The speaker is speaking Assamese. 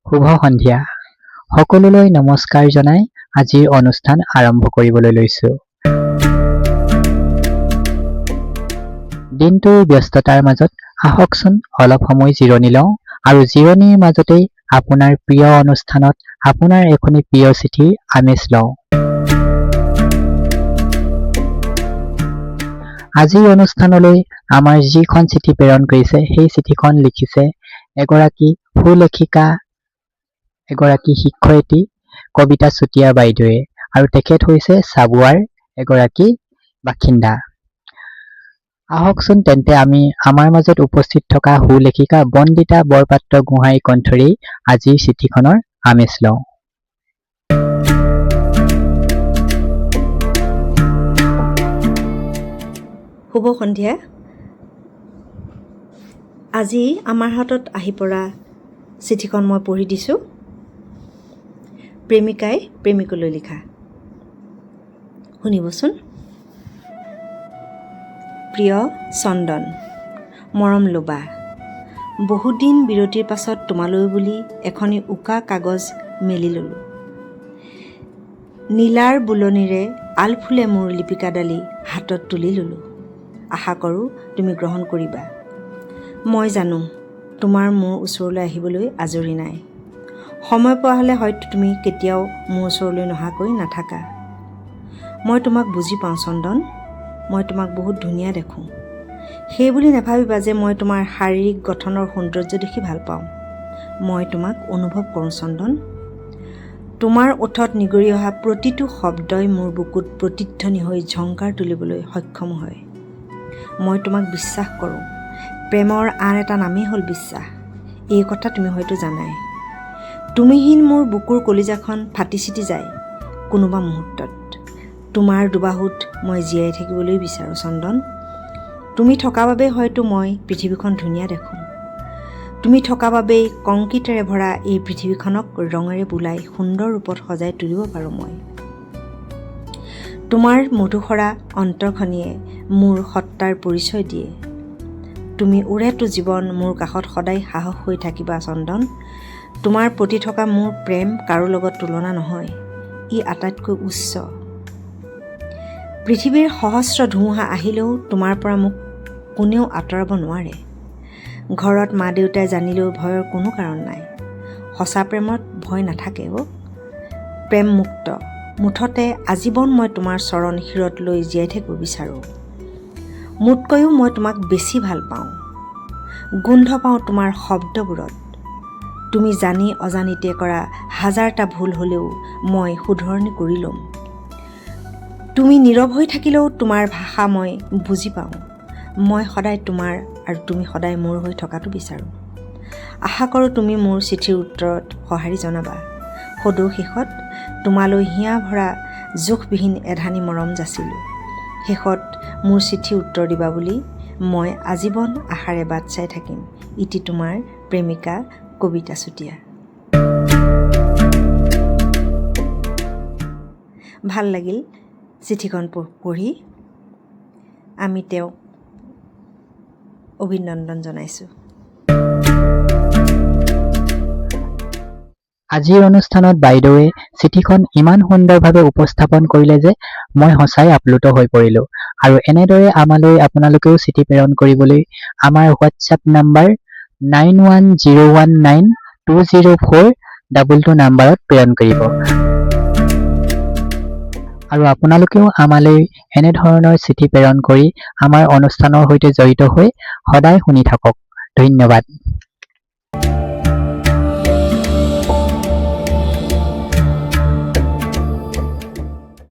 শুভ সন্ধিয়া সকলোলৈ নমস্কাৰ জনাই আজিৰ অনুষ্ঠান আৰম্ভ কৰিবলৈ লৈছো। দিনটোৰ ব্যস্ততাৰ মাজত আহকচোন অলপ সময় জিৰণি লওঁ আৰু জিৰণিৰ মাজতেই আপোনাৰ প্ৰিয় অনুষ্ঠানত আপোনাৰ এখনি প্ৰিয় চিঠিৰ আমেজ লওঁ। আজিৰ অনুষ্ঠানলৈ আমাৰ যিখন চিঠি প্ৰেৰণ কৰিছে সেই চিঠিখন লিখিছে এগৰাকী সুলেখিকা, এগৰাকী শিক্ষয়িত্ৰী কবিতা চুতীয়া বাইদেৱে, আৰু তেখেত হৈছে চাবুৱাৰ এগৰাকী বাসিন্দা। আহকচোন তেন্তে আমি আমাৰ মাজত উপস্থিত থকা সুলেখিকা বন্দিতা বৰপাত্ৰ গোহাঁই কণ্ঠৰেই আজিৰ চিঠিখনৰ আমেজ লওঁ। শুভ সন্ধিয়া। আজি আমাৰ হাতত আহি পৰা চিঠিখন মই পঢ়ি দিছোঁ। প্ৰেমিকাই প্ৰেমিকলৈ লিখা। শুনিবচোন। প্ৰিয় চন্দন, মৰম লোবা, বহুদিন বিৰতিৰ পাছত তোমালৈ বুলি এখনি উকা কাগজ মেলি ল'লোঁ। নীলাৰ বুলনিৰে আলফুলে মোৰ লিপিকাডালি হাতত তুলি ল'লোঁ। আশা কৰোঁ তুমি গ্ৰহণ কৰিবা। মই জানো তোমাৰ মোৰ ওচৰলৈ আহিবলৈ আজৰি নাই। সময় পোৱা হ'লে হয়তো তুমি কেতিয়াও মোৰ ওচৰলৈ নহাকৈ নাথাকা। মই তোমাক বুজি পাওঁ চন্দন, মই তোমাক বহুত ধুনীয়া দেখোঁ। সেই বুলি নাভাবিবা যে মই তোমাৰ শাৰীৰিক গঠনৰ সৌন্দৰ্য দেখি ভাল পাওঁ। মই তোমাক অনুভৱ কৰোঁ চন্দন। তোমাৰ ওঠত নিগৰি অহা প্ৰতিটো শব্দই মোৰ বুকুত প্ৰতিধ্বনি হৈ ঝংকাৰ তুলিবলৈ সক্ষম হয়। মই তোমাক বিশ্বাস কৰোঁ। প্ৰেমৰ আন এটা নামেই হ'ল বিশ্বাস। এই কথা তুমি হয়তো জানাই। তুমিহীন মোৰ বুকুৰ কলিজাখন ফাটি চিটি যায় কোনোবা মুহূৰ্তত। তোমাৰ দুবাহুত মই জীয়াই থাকিবলৈ বিচাৰোঁ চন্দন। তুমি থকা বাবেই হয়তো মই পৃথিৱীখন ধুনীয়া দেখোঁ। তুমি থকা বাবেই কংক্ৰিটেৰে ভৰা এই পৃথিৱীখনক ৰঙেৰে বোলাই সুন্দৰ ৰূপত সজাই তুলিব পাৰোঁ মই। তোমাৰ মধুসৰা অন্তৰখনিয়ে মোৰ সত্তাৰ পৰিচয় দিয়ে। তুমি উৰেটো জীৱন মোৰ কাষত সদায় সাহস হৈ থাকিবা চন্দন। তোমাৰ প্ৰতি থকা মোৰ প্ৰেম কাৰো লগত তুলনা নহয়, ই আটাইতকৈ উচ্চ। পৃথিৱীৰ সহস্ৰ ধুমুহা আহিলেও তোমাৰ পৰা মোক কোনেও আঁতৰাব নোৱাৰে। ঘৰত মা দেউতাই জানিলেও ভয়ৰ কোনো কাৰণ নাই। সঁচা প্ৰেমত ভয় নাথাকে অ'। প্ৰেম মুক্ত। মুঠতে আজীৱন মই তোমাৰ চৰণ শিৰত লৈ জীয়াই থাকিব বিচাৰোঁ। মোতকৈও মই তোমাক বেছি ভাল পাওঁ। গোন্ধ পাওঁ তোমাৰ শব্দবোৰত। তুমি জানি অজানিতে কৰা হাজাৰটা ভুল হ'লেও মই শুধৰণি কৰি ল'ম। তুমি নীৰৱ হৈ থাকিলেও তোমাৰ ভাষা মই বুজি পাওঁ। মই সদায় তোমাৰ আৰু তুমি সদায় মোৰ হৈ থকাটো বিচাৰোঁ। আশা কৰোঁ তুমি মোৰ চিঠিৰ উত্তৰত সঁহাৰি জনাবা। সদৌ শেষত তোমালৈ হিয়া ভৰা জোখবিহীন এধানি মৰম যাচিলোঁ। শেষত মোৰ চিঠি উত্তৰ দিবা বুলি মই আজীৱন আশাৰে বাট চাই থাকিম। ইতি তোমাৰ প্ৰেমিকা কবিতা চুতীয়া। ভাল লাগিল চিঠিখন পঢ়ি। আমি তেওঁক অভিনন্দন জনাইছোঁ। আজিৰ অনুষ্ঠানত বাইদেৱে চিঠিখন ইমান সুন্দৰভাৱে উপস্থাপন কৰিলে যে মই সঁচাই আপ্লুত হৈ পৰিলোঁ। আৰু এনেদৰে আমালৈ আপোনালোকেও চিঠি প্ৰেৰণ কৰিবলৈ আমাৰ হোৱাটছএপ নাম্বাৰ 9101920422 নাম্বাৰত প্ৰেৰণ কৰিব। আৰু আপোনালোকেও আমালৈ এনেধৰণৰ চিঠি প্ৰেৰণ কৰি আমাৰ অনুষ্ঠানৰ সৈতে জড়িত হৈ সদায় শুনি থাকক। ধন্যবাদ।